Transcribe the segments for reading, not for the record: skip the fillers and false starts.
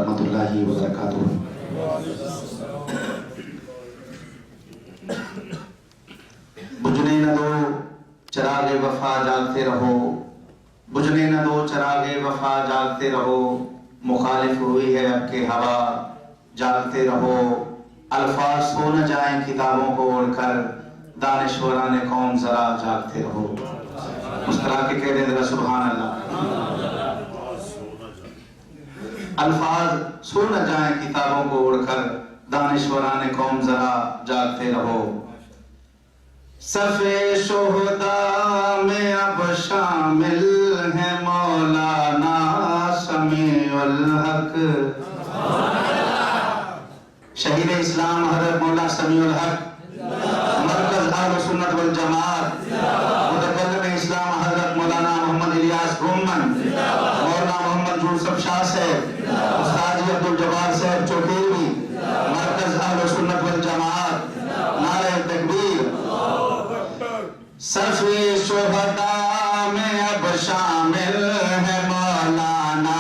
ورحمۃ اللہ وبرکاتہ۔ بجھنے نہ دو چراغ وفا جاگتے رہو، بجھنے نہ دو چراغ وفا جاگتے رہو، مخالف ہوئی ہے اب کے ہوا جاگتے رہو، الفاظ سو نہ جائیں کتابوں کو اوڑھ کر، دانشوران قوم ذرا جاگتے رہو۔ مسکرا کے کہہ دیں ذرا سبحان اللہ۔ الفاظ سو نہ جائیں کتابوں کو اوڑھ کر، دانشوران قوم ذرا جاگتے رہو۔ صف شہداء میں اب شامل ہے مولانا سمیع الحق، شہید اسلام حضرت مولانا سمیع الحق، مرکز اہل سنت والجماعت، متکلم اسلام حضرت مولانا محمد الیاس گومن، مولانا محمد یوسف شاہ صاحب، استاد جی عبدالجبار صاحب چوکیوی، مرکز اہل سنت والجماعت، نعرہ تکبیر۔ صف شہداء میں اب شامل ہے مولانا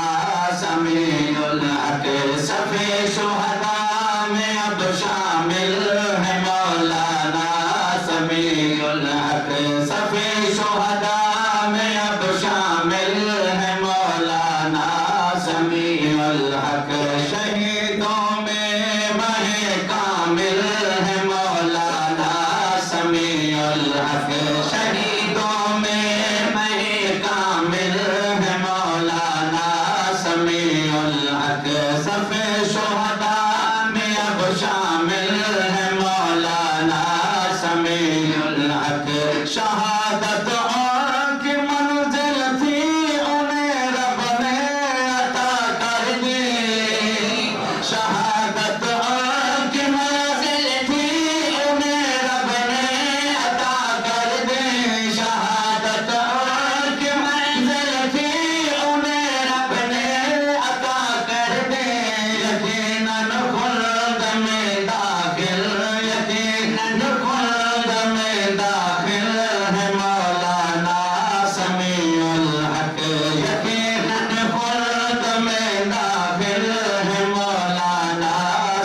سمیع الحق، صف شہداء میں اب شامل ہے مولانا سمیع الحق، صف شہداء میں اب شامل ہے مولانا سمیع الحق، شہیدوں میں مہ کامل ہے مولانا سمیع الحق، شہیدوں میں مہ کامل ہے مولانا سمیع الحق، صف شہداء میں اب شامل ہے مولانا سمیع الحق، شہادت اور کی منزل تھی انہیں رب نے عطا کر دی، شہادت اور کی منزل تھی انہیں رب نے عطا کر دی، شہادت اور کی منزل تھی انہیں رب نے عطا کر دی، یقیناً خلد میں داخل، یقیناً خلد میں داخل ہے مولانا سمیع الحق، یقیناً خلد میں داخل ہے مولانا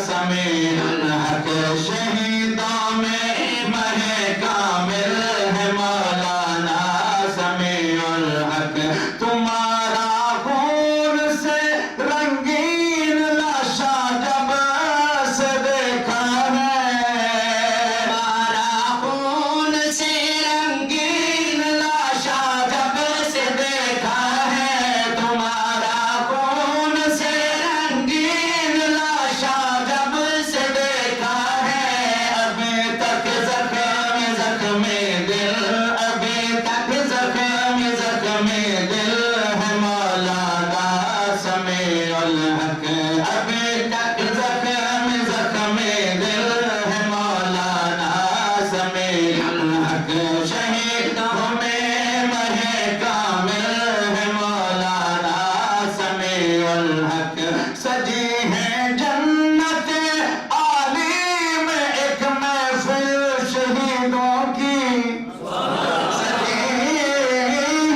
سمیع الحق، شہیدوں میں مہ کامل ہے مولانا سمیع الحق، تمہارا خون سے رنگین لاشا جب سے دیکھا ہے، تمہارا خون سے رنگین لاشا جب سے دیکھا ہے، تمہارا خون سے رنگین لاشا جب سے دیکھا ہے، ابھی تک زخم دل، ابھی تک زخم دل ہے مولانا سمیع الحق، ابھی تک زخم دل ہے مولانا سمیع الحق، شہیدوں میں مہ کامل ہے مولانا سمیع الحق، سجی ہے جنت عالی میں ایک محفل شہیدوں کی، سجی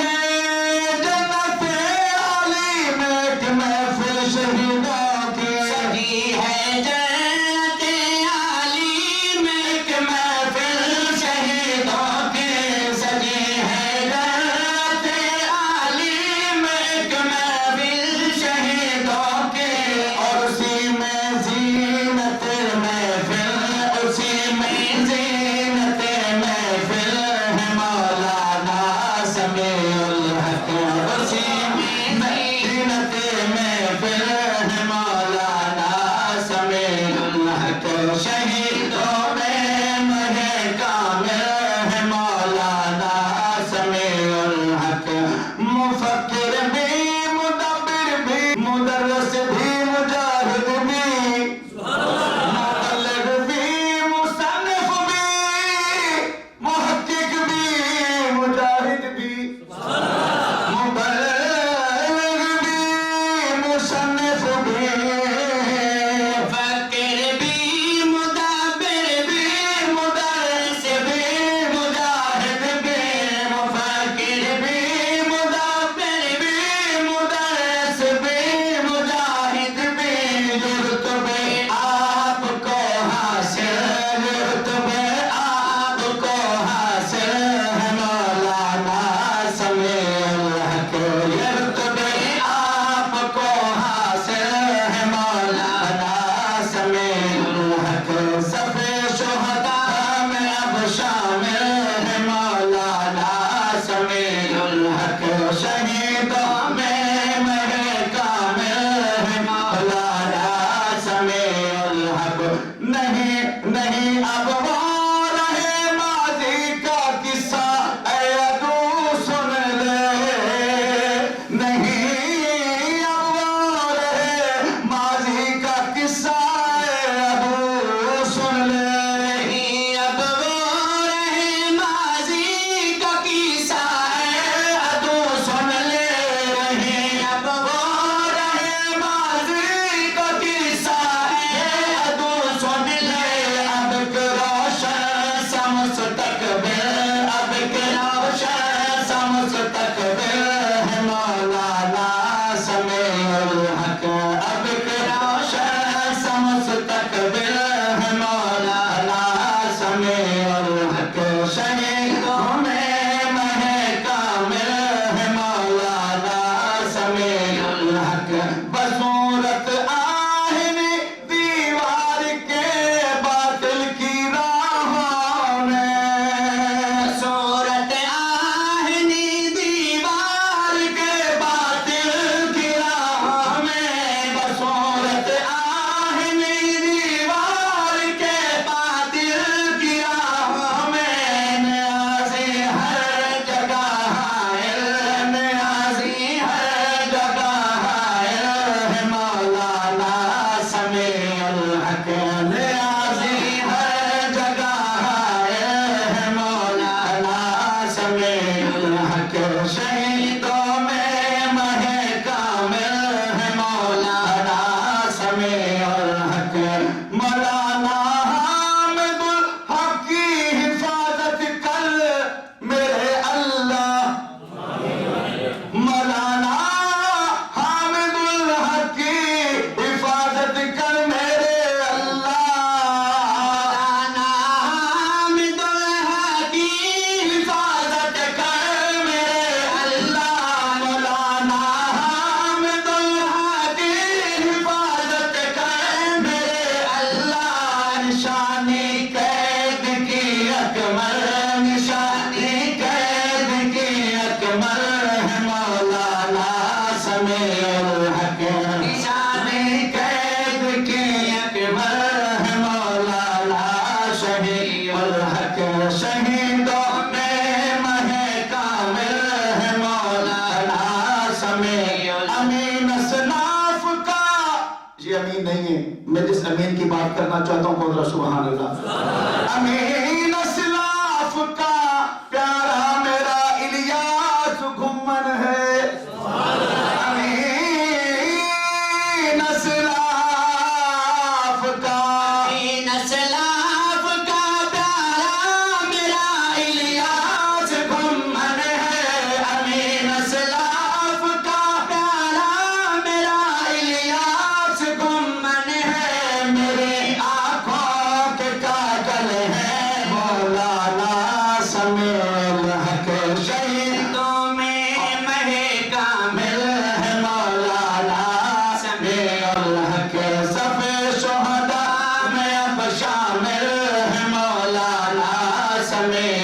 ہے جنت عالی میں ایک محفل شہیدوں کی، سجی ہے جنت عالی میں ایک محفل شہیدوں کی، سجی ہے جنت عالی میں ایک محفل شہیدوں کی، اور اسی میں زینت محفل، اسی میں زینت محفل ہے مولانا سمیع الحق، اسی میں زینت محفل ہے مولانا سمیع الحق، شہیدوں میں مہ کامل ہے مولانا سمیع الحق، مفکر بھی مدبر بھی مدرس بھی مجاہد بھی مبلغ بھی مصنف بھی محقق بھی مجاہد بھی مبلغ بھی مصنف بھی مفکر بھی مدبر بھی مدرس بھی مجاہد بھی مفکر بھی مدبر بھی مدرس بھی مجاہد بصورت آہن دیوار کے باطل کی راہوں میں، بصورت آہن دیوار کے باطل کی راہوں میں، بصورت آہن دیوار کے باطل کی راہوں میں، نیازی ہر جگہ حائل، نیازی ہر جگہ حائل ہے مولانا سمیع الحق، نیازی ہر جگہ حائل ہے مولانا سمیع الحق، شہیدوں میں مہ کامل ہے مولانا سمیع الحق، مولانا حامد الحق کی حفاظت کر میرے اللہ، مولانا حامد الحق کی حفاظت کر میرے اللہ، مولانا حامد الحق کی حفاظت کر میرے اللہ، مولانا حامد الحق کی حفاظت کر میرے اللہ، نشانی قید کی اکمل، نشانی قید کی اکمل ہے مولانا سمیع الحق، نشانی قید کی اکمل ہے مولانا سمیع الحق، شہیدوں میں مہ کامل ہے مولانا سمیع الحق، امین اسلاف کا، یہ امین نہیں ہے، میں جس امین کی بات کرنا چاہتا ہوں قدر سبحان اللہ، امین اسلاف کا پیارا میرا الیاس گھمن ہے، امین اسلاف کا، امین اسلاف کا پیارا میرا الیاس گھمن ہے، امین اسلاف کا پیارا میرا الیاس گھمن ہے، میری آنکھوں کے کاجل ہے مولانا سمیع الحق، شہیدوں میں مہ کامل ہے مولانا سمیع الحق، صف شہداء میں اب شامل ہے مولانا سمیع